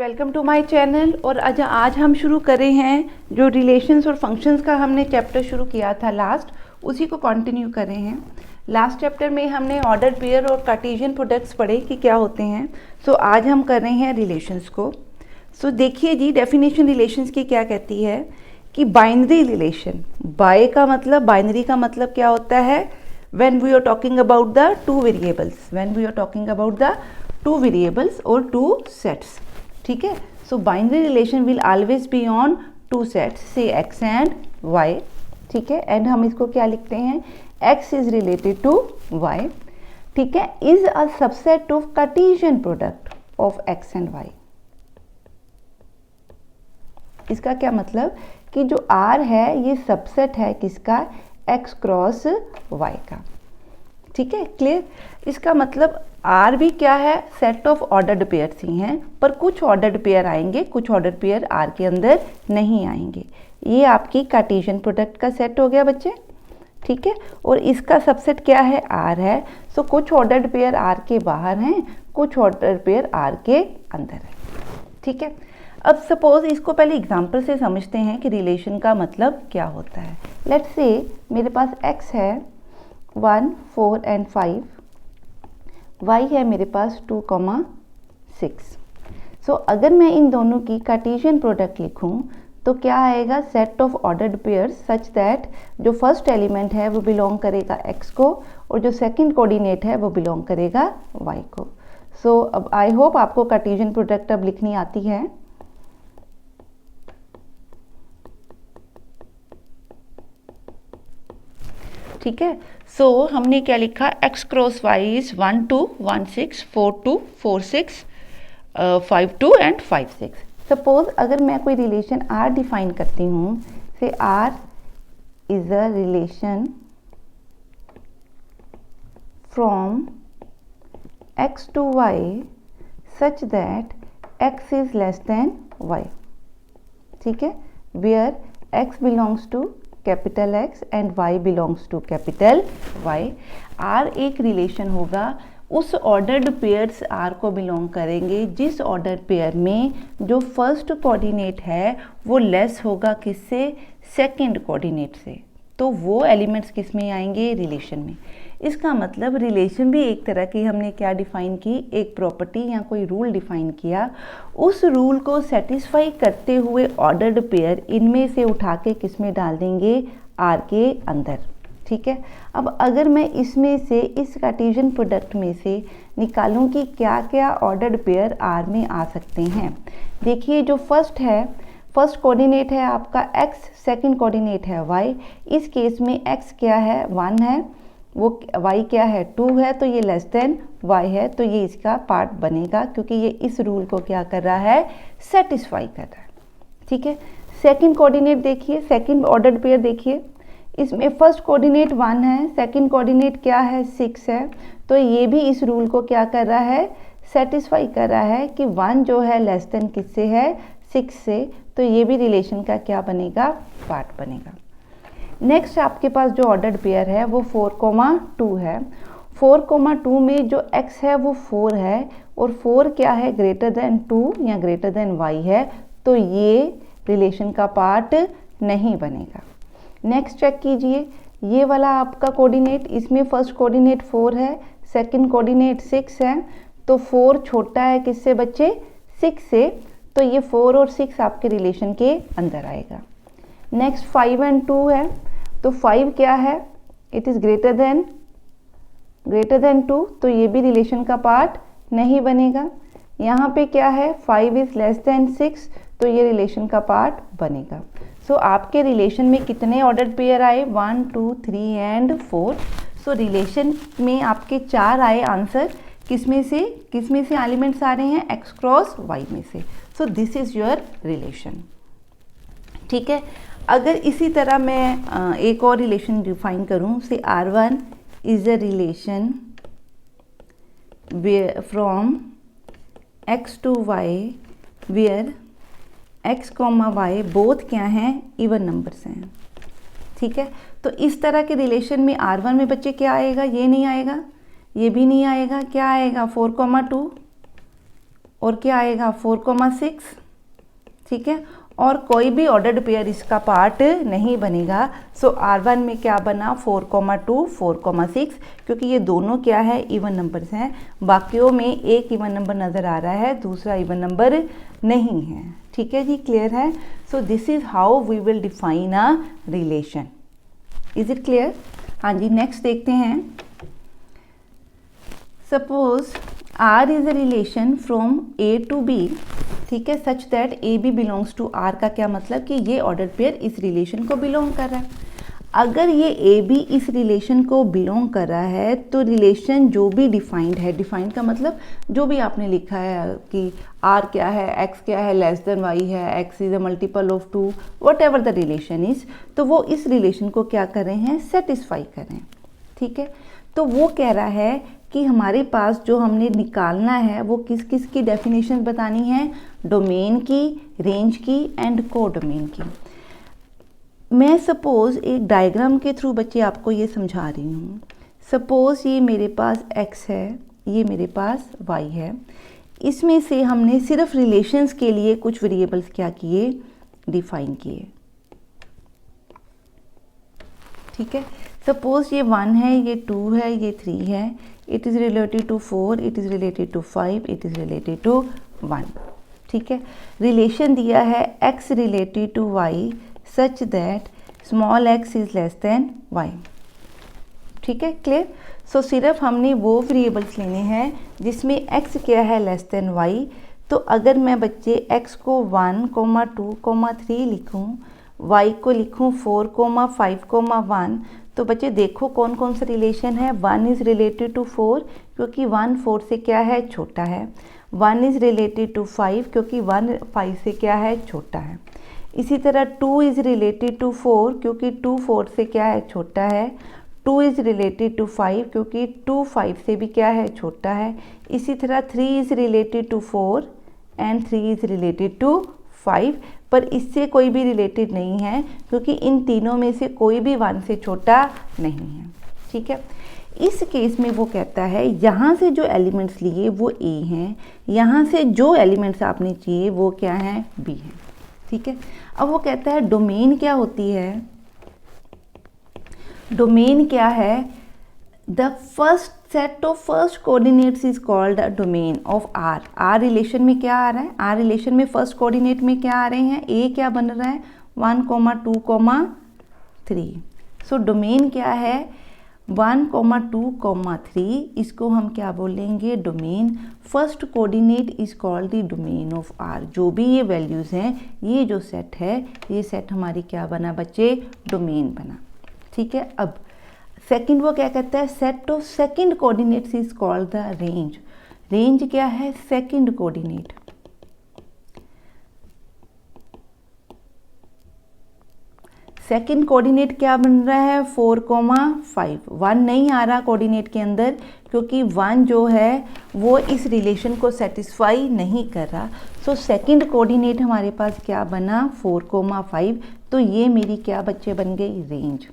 Welcome to my channel. और आज हम शुरू कर रहे हैं जो रिलेशंस और फंक्शंस का हमने चैप्टर शुरू किया था लास्ट, उसी को कंटिन्यू कर रहे हैं। लास्ट चैप्टर में हमने ऑर्डर पेयर और कार्टेशियन प्रोडक्ट्स पढ़े कि क्या होते हैं। आज हम कर रहे हैं रिलेशंस को। देखिए जी, डेफिनेशन रिलेशंस की क्या कहती है कि बाइनरी रिलेशन, बाइनरी का मतलब क्या होता है, when we are talking about the two variables or two sets, ठीक है। सो binary relation will always be on two sets, से x एंड y, ठीक है। एंड हम इसको क्या लिखते हैं, x is related to y, ठीक है, is a subset of Cartesian product of x and y। इसका क्या मतलब कि जो R है ये सबसेट है किसका, x क्रॉस y का, ठीक है, क्लियर। इसका मतलब R भी क्या है, सेट ऑफ ऑर्डर्ड पेयर्स ही हैं, पर कुछ ऑर्डर्ड पेयर आएंगे, कुछ ऑर्डर्ड पेयर R के अंदर नहीं आएंगे। ये आपकी कार्टेशियन प्रोडक्ट का सेट हो गया बच्चे, ठीक है। और इसका सबसेट क्या है, R है। सो कुछ ऑर्डर्ड पेयर R के बाहर हैं, कुछ ऑर्डर्ड पेयर R के अंदर है, ठीक है। अब सपोज इसको पहले एग्जांपल से समझते हैं कि रिलेशन का मतलब क्या होता है। लेट्स से मेरे पास x है 1, 4 एंड 5, y है मेरे पास 2, 6। सो अगर मैं इन दोनों की कार्टेशियन प्रोडक्ट लिखूं तो क्या आएगा, set of ordered pairs such that जो फर्स्ट एलिमेंट है वो बिलोंग करेगा x को और जो सेकंड कोऑर्डिनेट है वो बिलोंग करेगा y को। सो अब आई होप आपको कार्टेशियन प्रोडक्ट अब लिखनी आती है। ठीक है। हमने क्या लिखा, x cross y is 1, 2, 1, 6, 4, 2, 4, 6, 5, 2 and 5, 6। Suppose अगर मैं कोई रिलेशन R डिफाइन करती हूँ, say R is a relation from x to y such that x is less than y, ठीक है, where x belongs to capital X and Y belongs to capital Y। R एक relation होगा, उस ordered pairs R को belong करेंगे जिस order pair में जो फर्स्ट कोऑर्डिनेट है वो लेस होगा किससे, सेकंड कोऑर्डिनेट से। तो वो एलिमेंट्स किस में आएंगे, रिलेशन में। इसका मतलब रिलेशन भी एक तरह की हमने क्या डिफाइन की, एक प्रॉपर्टी या कोई रूल डिफाइन किया, उस रूल को सेटिस्फाई करते हुए ऑर्डर्ड पेयर इनमें से उठा के किस में डाल देंगे, R के अंदर, ठीक है। अब अगर मैं इसमें से इस कार्टेशियन प्रोडक्ट में से निकालूं कि क्या क्या ऑर्डर्ड पेयर R में आ सकते हैं। देखिए जो फर्स्ट कोऑर्डिनेट है आपका x, सेकंड कोऑर्डिनेट है y। इस केस में x क्या है, 1 है, वो y क्या है, 2 है, तो ये लेस देन y है, तो ये इसका पार्ट बनेगा क्योंकि ये इस रूल को क्या कर रहा है, सेटिस्फाई कर रहा है, ठीक है। सेकंड कोऑर्डिनेट देखिए, सेकंड ऑर्डर्ड पेयर देखिए, इसमें फर्स्ट कोऑर्डिनेट 1 है, सेकंड कोऑर्डिनेट क्या है, 6 है, तो ये भी इस रूल को क्या कर रहा है, सेटिस्फाई कर रहा है कि 1 जो है लेस देन किससे है, 6 से, तो ये भी रिलेशन का क्या बनेगा, पार्ट बनेगा। नेक्स्ट आपके पास जो ऑर्डर्ड पेयर है वो 4, 2 है। 4, 2 में जो x है वो 4 है और 4 क्या है, ग्रेटर देन 2 या ग्रेटर देन y है, तो ये रिलेशन का पार्ट नहीं बनेगा। नेक्स्ट चेक कीजिए, ये वाला आपका कोऑर्डिनेट, इसमें फर्स्ट कोऑर्डिनेट 4 है, सेकंड कोऑर्डिनेट 6 है, तो 4 छोटा है किससे बच्चे, 6 से, तो ये 4 और 6 आपके रिलेशन के अंदर आएगा। नेक्स्ट 5 एंड 2 है, तो 5 क्या है, इट इज़ ग्रेटर देन 2, तो ये भी रिलेशन का पार्ट नहीं बनेगा। यहाँ पे क्या है, 5 इज़ लेस देन 6, तो ये रिलेशन का पार्ट बनेगा। सो आपके रिलेशन में कितने ऑर्डर्ड पेयर आए, 1, 2, 3 एंड 4। सो रिलेशन में आपके 4 आए आंसर, किसमें से एलिमेंट्स आ रहे हैं, x क्रॉस y में से। सो दिस इज़ योर रिलेशन, ठीक है। अगर इसी तरह मैं एक और रिलेशन डिफाइन करूं, say R1 is a relation from x to y where x, y both क्या हैं, इवन नंबर्स हैं, ठीक है। तो इस तरह के रिलेशन में R1 में बच्चे क्या आएगा, ये नहीं आएगा, ये भी नहीं आएगा, क्या आएगा, 4, 2, और क्या आएगा 4,6, ठीक है, और कोई भी ऑर्डर्ड पेयर इसका पार्ट नहीं बनेगा। सो R1 में क्या बना 4,2, 4,6, क्योंकि ये दोनों क्या है इवन नंबर्स हैं। बाकियों में एक इवन नंबर नज़र आ रहा है, दूसरा इवन नंबर नहीं है। ठीक है जी, क्लियर है। So this is how we will define a relation. Is it clear? हाँ जी, नेक्स्ट देखते हैं। Suppose R is a relation from A to B, ठीक है, such that A B belongs to R का क्या मतलब कि ये ऑर्डर पेयर इस रिलेशन को बिलोंग कर रहा है। अगर ये ए बी इस रिलेशन को बिलोंग कर रहा है तो रिलेशन जो भी डिफाइंड है, डिफाइंड का मतलब जो भी आपने लिखा है कि R क्या है, X क्या है, लेस देन Y है, X is a multiple of 2, what ever the relation is, तो वो इस रिलेशन को क्या कर रहे हैं, सेटिस्फाई कर रहे हैं। ठीक है, तो वो कह रहा है कि हमारे पास जो हमने निकालना है वो किस किस की डेफिनेशन बतानी है, डोमेन की, रेंज की एंड कोडोमेन की। मैं सपोज एक डायग्राम के थ्रू बच्चे आपको ये समझा रही हूँ। सपोज ये मेरे पास x है, ये मेरे पास y है, इसमें से हमने सिर्फ रिलेशंस के लिए कुछ वेरिएबल्स क्या किए, डिफाइन किए। ठीक है, सपोज ये 1 है, ये 2 है, ये 3 है, it is related to 4, it is related to 5, it is related to 1। ठीक है, रिलेशन दिया है x related to y such that small x is less than y। ठीक है, क्लियर। सो सिर्फ हमने वो वेरिएबल्स लेने हैं जिसमें x क्या है, लेस देन y। तो अगर मैं बच्चे x को 1, 2, 3 लिखूँ, y को लिखूँ 4, 5, 1, तो बच्चे देखो कौन कौन सा रिलेशन है। 1 इज़ रिलेटेड टू 4 क्योंकि 1 4 से क्या है, छोटा है। 1 इज़ रिलेटेड टू 5 क्योंकि 1 5 से क्या है, छोटा है। इसी तरह 2 इज़ रिलेटेड टू 4 क्योंकि 2 4 से क्या है, छोटा है। 2 इज़ रिलेटेड टू 5 क्योंकि 2 5 से भी क्या है, छोटा है। इसी तरह 3 is related to 4 and 3 is related to 5, पर इससे कोई भी रिलेटेड नहीं है क्योंकि इन तीनों में से कोई भी 1 से छोटा नहीं है। ठीक है, इस केस में वो कहता है यहाँ से जो एलिमेंट्स लिए वो A हैं, यहाँ से जो एलिमेंट्स आपने चाहिए वो क्या है, B है। ठीक है, अब वो कहता है डोमेन क्या होती है। डोमेन क्या है, the first set of first coordinates is called a domain of R। R relation में क्या आ रहा है, R रिलेशन में फर्स्ट कोऑर्डिनेट में क्या आ रहे हैं, A क्या बन रहा है 1, 2, 3। सो डोमेन क्या है 1, 2, 3, इसको हम क्या बोलेंगे, domain. First coordinate is called the domain of R। जो भी ये वैल्यूज़ हैं, ये जो सेट है, ये सेट हमारी क्या बना बच्चे, डोमेन बना। ठीक है, अब सेकंड वो क्या कहता है, set of second coordinates is called the range. Range क्या है, सेकंड कोऑर्डिनेट। सेकंड कोऑर्डिनेट क्या बन रहा है 4, 5। 1 नहीं आ रहा कोऑर्डिनेट के अंदर क्योंकि 1 जो है वो इस रिलेशन को सेटिस्फाई नहीं कर रहा। सो सेकंड कोऑर्डिनेट हमारे पास क्या बना 4, 5। तो ये मेरी क्या बच्चे बन गई, range.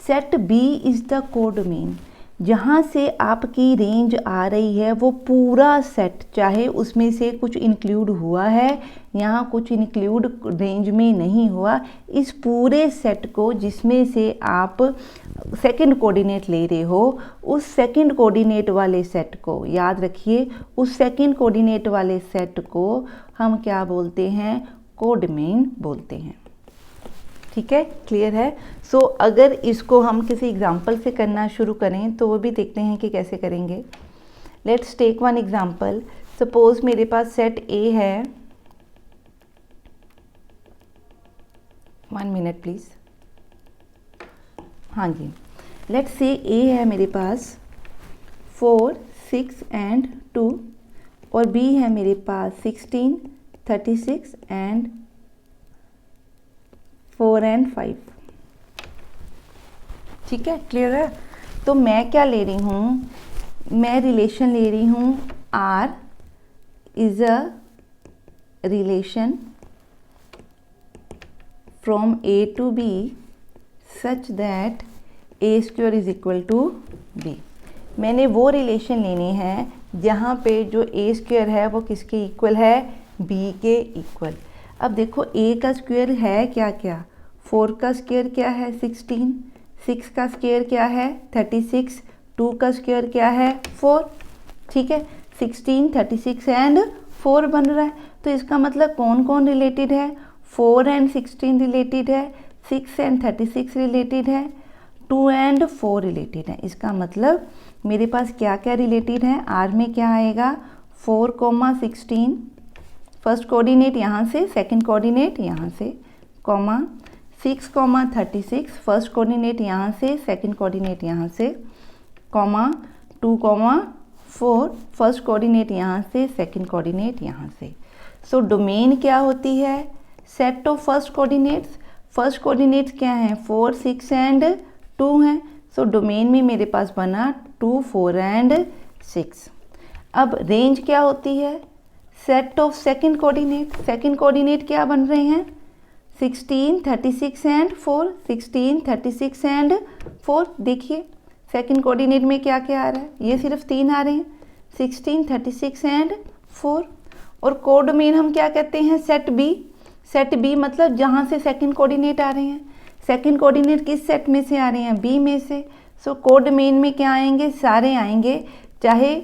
Set B is the codomain. जहाँ से आपकी रेंज आ रही है वो पूरा सेट, चाहे उसमें से कुछ इंक्लूड हुआ है, यहाँ कुछ इंक्लूड रेंज में नहीं हुआ, इस पूरे सेट को जिसमें से आप सेकंड कोऑर्डिनेट ले रहे हो, उस सेकंड कोऑर्डिनेट वाले सेट को याद रखिए, उस सेकंड कोऑर्डिनेट वाले सेट को हम क्या बोलते हैं, कोडोमेन बोलते हैं। ठीक है, क्लियर है। सो अगर इसको हम किसी एग्जाम्पल से करना शुरू करें तो वो भी देखते हैं कि कैसे करेंगे। Let's take one example. Suppose मेरे पास सेट A है, 1 मिनट प्लीज़। हाँ जी, लेट्स से A है मेरे पास 4, 6 एंड 2 और B है मेरे पास 16, 36 एंड 4 एंड 5। ठीक है, क्लियर है। तो मैं क्या ले रही हूँ, मैं रिलेशन ले रही हूँ R is a relation from A to B such that A² is equal to B। मैंने वो रिलेशन लेनी है जहाँ पे जो ए स्क्वायर है वो किसके इक्वल है, बी के इक्वल। अब देखो ए का स्क्वायर है क्या क्या, 4 का स्क्वायर क्या है 16, 6 का स्क्वायर क्या है 36, 2 का स्क्वायर क्या है 4। ठीक है, 16, 36 एंड 4 बन रहा है। तो इसका मतलब कौन कौन रिलेटेड है, 4 एंड 16 रिलेटेड है, 6 एंड 36 रिलेटेड है, 2 एंड 4 रिलेटेड है। इसका मतलब मेरे पास क्या क्या रिलेटेड है, आर में क्या आएगा 4,16 फर्स्ट कोऑर्डिनेट यहाँ से, सेकंड कोऑर्डिनेट यहाँ से, कॉमा 6,36 फर्स्ट कोऑर्डिनेट यहाँ से, सेकंड कोऑर्डिनेट यहाँ से, कॉमा 2,4 फर्स्ट कोऑर्डिनेट यहाँ से, सेकंड कोऑर्डिनेट यहाँ से। सो डोमेन क्या होती है, set of first coordinates. First coordinates क्या हैं 4, 6 एंड 2 हैं। सो डोमेन में मेरे पास बना 2, 4 एंड 6। अब रेंज क्या होती है, set of second coordinate. Second coordinate क्या बन रहे हैं 16, 36 एंड 4, 16, 36 एंड 4। देखिए सेकंड कोऑर्डिनेट में क्या क्या आ रहा है, ये सिर्फ 3 आ रहे हैं 16, 36 एंड 4। और कोडोमेन हम क्या कहते हैं, सेट बी। सेट बी मतलब जहाँ से सेकंड कोऑर्डिनेट आ रहे हैं, सेकंड कोऑर्डिनेट किस सेट में से आ रहे हैं, बी में से। सो कोडोमेन में क्या आएंगे, सारे आएंगे, चाहे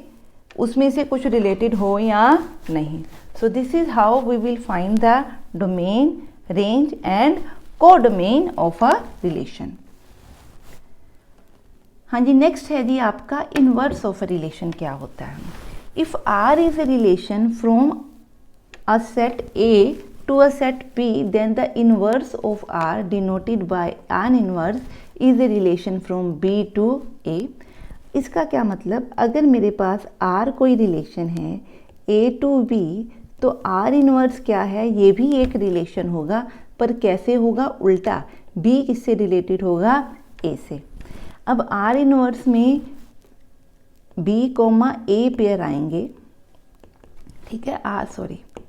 उसमें से कुछ रिलेटेड हो या नहीं। So this is how we will find the domain, range and codomain of a relation. हाँ जी, नेक्स्ट है जी आपका इनवर्स ऑफ अ रिलेशन क्या होता है। If R is a relation from a set A to a set P, then the inverse of R denoted by an inverse is a relation from B to A. इसका क्या मतलब, अगर मेरे पास are कोई relation है ए to be, तो are inverse क्या है, ये भी एक रिलेशन होगा, पर कैसे होगा, उल्टा, बी किससे रिलेटेड होगा, ए से। अब आर इनवर्स में बी कोमा ए पेयर आएंगे, ठीक है,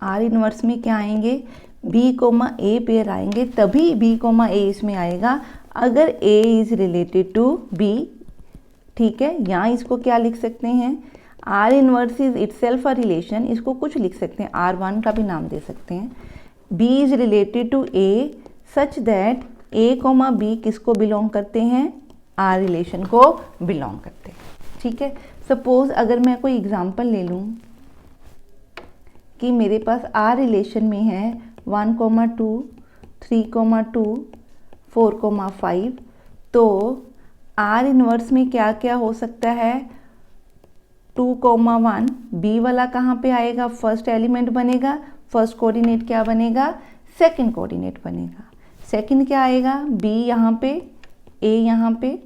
आर इनवर्स में क्या आएंगे, बी कोमा ए पेयर आएंगे, तभी बी कोमा ए इसमें आएगा अगर ए इज रिलेटेड टू बी। ठीक है, यहाँ इसको क्या लिख सकते हैं, are inverse is itself a relation, इसको कुछ लिख सकते हैं, R1 का भी नाम दे सकते हैं। B is related to A such that A comma B किसको बिलोंग करते हैं, R रिलेशन को बिलोंग करते हैं। ठीक है, सपोज अगर मैं कोई एग्जांपल ले लूँ कि मेरे पास R रिलेशन में है 1,2, 3,2, 4,5, तो आर इनवर्स में क्या क्या हो सकता है, 2,1, बी वाला कहाँ पे आएगा, फर्स्ट एलिमेंट बनेगा, फर्स्ट कोऑर्डिनेट क्या बनेगा, सेकंड कोऑर्डिनेट बनेगा, सेकंड क्या आएगा, बी यहाँ पे, ए यहाँ पे,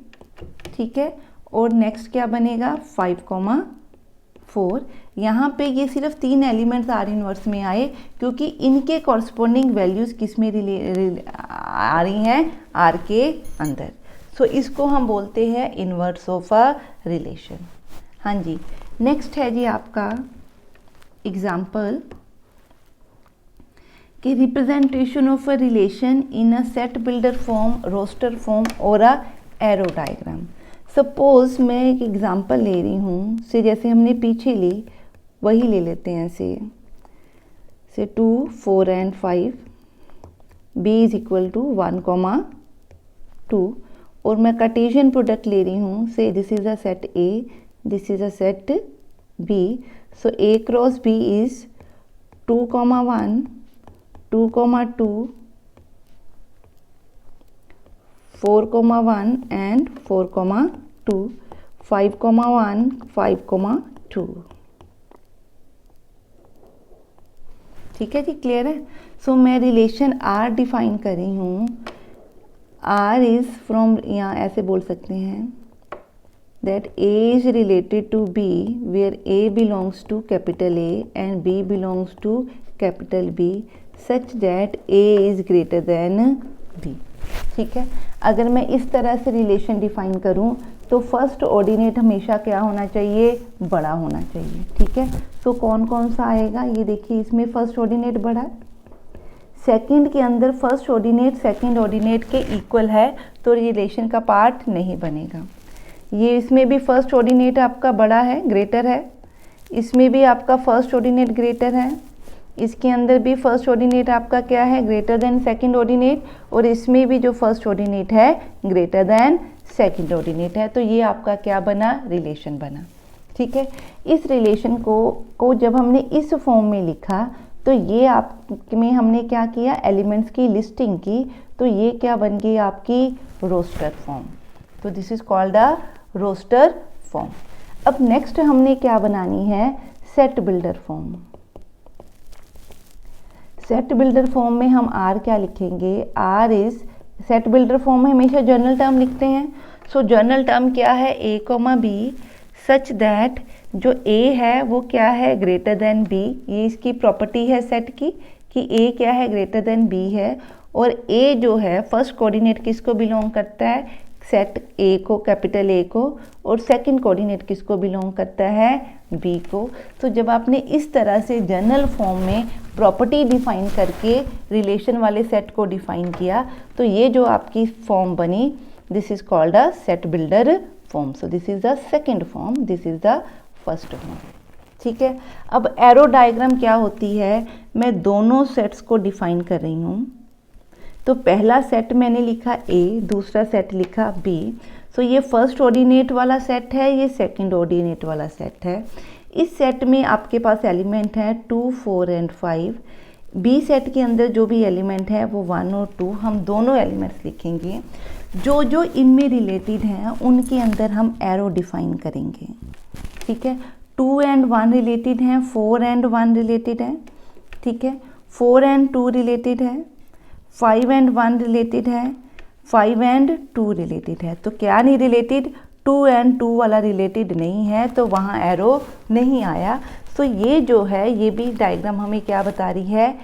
ठीक है, और नेक्स्ट क्या बनेगा 5,4। यहाँ पे ये सिर्फ 3 एलिमेंट्स आर इनवर्स में आए क्योंकि इनके कॉरस्पॉन्डिंग वैल्यूज़ किस में आ रही हैं, आर के अंदर। सो इसको हम बोलते हैं इनवर्स ऑफ अ रिलेशन। हाँ जी, नेक्स्ट है जी आपका एग्जाम्पल कि representation of a relation in a set builder form, roster form और अ एरो डायग्राम। सपोज मैं एक एग्जाम्पल ले रही हूँ, से जैसे हमने पीछे ली वही ले लेते हैं, say 2, 4 and 5, b is equal to 1,2, और मैं कार्टेशियन प्रोडक्ट ले रही हूँ, say this is a set A, this is a set B, so a cross b is 2,1, 2,2, 4,1 and 4,2, 5,1, 5,2। ठीक है जी, क्लियर है। सो मैं रिलेशन R डिफाइन कर रही हूँ, R इज फ्रॉम, यहाँ ऐसे बोल सकते हैं that A is related to B where A belongs to capital A and B belongs to capital B such that A is greater than B। ठीक है, अगर मैं इस तरह से रिलेशन डिफाइन करूं तो फर्स्ट ऑर्डिनेट हमेशा क्या होना चाहिए, बड़ा होना चाहिए। ठीक है, तो कौन कौन सा आएगा, ये देखिए इसमें फर्स्ट ऑर्डिनेट बड़ा, सेकंड के अंदर फर्स्ट ऑर्डिनेट सेकंड ऑर्डिनेट के इक्वल है तो रिलेशन का पार्ट नहीं बनेगा। ये इसमें भी फर्स्ट ऑर्डिनेट आपका बड़ा है, ग्रेटर है, इसमें भी आपका फर्स्ट ऑर्डिनेट ग्रेटर है, इसके अंदर भी फर्स्ट ऑर्डिनेट आपका क्या है, ग्रेटर देन सेकंड ऑर्डिनेट, और इसमें भी जो फर्स्ट ऑर्डिनेट है ग्रेटर देन सेकंड ऑर्डिनेट है। तो ये आपका क्या बना, रिलेशन बना। ठीक है, इस रिलेशन को जब हमने इस फॉर्म में लिखा तो ये आप में हमने क्या किया, एलिमेंट्स की लिस्टिंग की, तो ये क्या बन गई आपकी रोस्टर फॉर्म। तो this is called a roster form. अब नेक्स्ट हमने क्या बनानी है, set builder form. Set builder form में हम आर क्या लिखेंगे, R is, set builder form में हमेशा जर्नल टर्म लिखते हैं। सो जर्नल टर्म क्या है, ए कॉमा बी सच दैट जो ए है वो क्या है, ग्रेटर देन बी। ये इसकी प्रॉपर्टी है सेट की कि ए क्या है, ग्रेटर देन बी है, और ए जो है फर्स्ट कोऑर्डिनेट किसको बिलोंग करता है, सेट ए को, कैपिटल ए को, और सेकंड कोऑर्डिनेट किसको बिलोंग करता है, बी को। तो जब आपने इस तरह से जर्नल फॉर्म में प्रॉपर्टी डिफाइन करके रिलेशन वाले सेट को डिफाइन किया, तो ये जो आपकी फॉर्म बनी, this is called a set builder form. So this is the second form, this is the first form. ठीक है, अब एरो डायग्राम क्या होती है, मैं दोनों सेट्स को डिफाइन कर रही हूँ। तो पहला सेट मैंने लिखा ए, दूसरा सेट लिखा बी। सो ये फर्स्ट ऑर्डिनेट वाला सेट है, ये सेकंड ऑर्डिनेट वाला सेट है। इस सेट में आपके पास एलिमेंट है 2, 4 एंड 5। बी सेट के अंदर जो भी एलिमेंट है वो 1 और 2, हम दोनों एलिमेंट्स लिखेंगे। जो जो इनमें रिलेटेड हैं उनके अंदर हम एरो डिफाइन करेंगे। ठीक है, 2 एंड 1 रिलेटेड हैं, 4 एंड 1 रिलेटेड है। ठीक है, 4 एंड 2 रिलेटेड है, 5 एंड 1 रिलेटेड है, 5 एंड 2 रिलेटेड है। तो क्या नहीं रिलेटेड, 2 एंड 2 वाला रिलेटेड नहीं है, तो वहाँ एरो नहीं आया। तो ये जो है, ये भी डायग्राम हमें क्या बता रही है,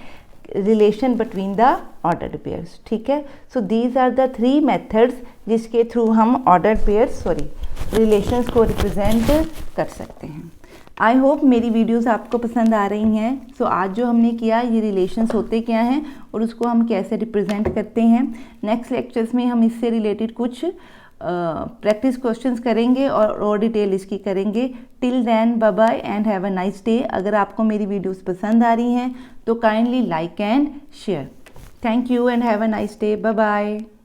relation between the ordered pairs. ठीक है, so these are the 3 methods जिसके थ्रू हम ऑर्डर्ड पेयर्स रिलेशंस को रिप्रेजेंट कर सकते हैं। आई होप मेरी वीडियोस आपको पसंद आ रही हैं। सो आज जो हमने किया, ये रिलेशंस होते क्या हैं और उसको हम कैसे रिप्रेजेंट करते हैं। नेक्स्ट लेक्चर्स में हम इससे रिलेटेड कुछ प्रैक्टिस क्वेश्चंस करेंगे और डिटेल इसकी करेंगे। Till then bye bye and have a nice day. अगर आपको मेरी वीडियोस पसंद आ रही हैं तो kindly like and share. Thank you and have a nice day. Bye bye.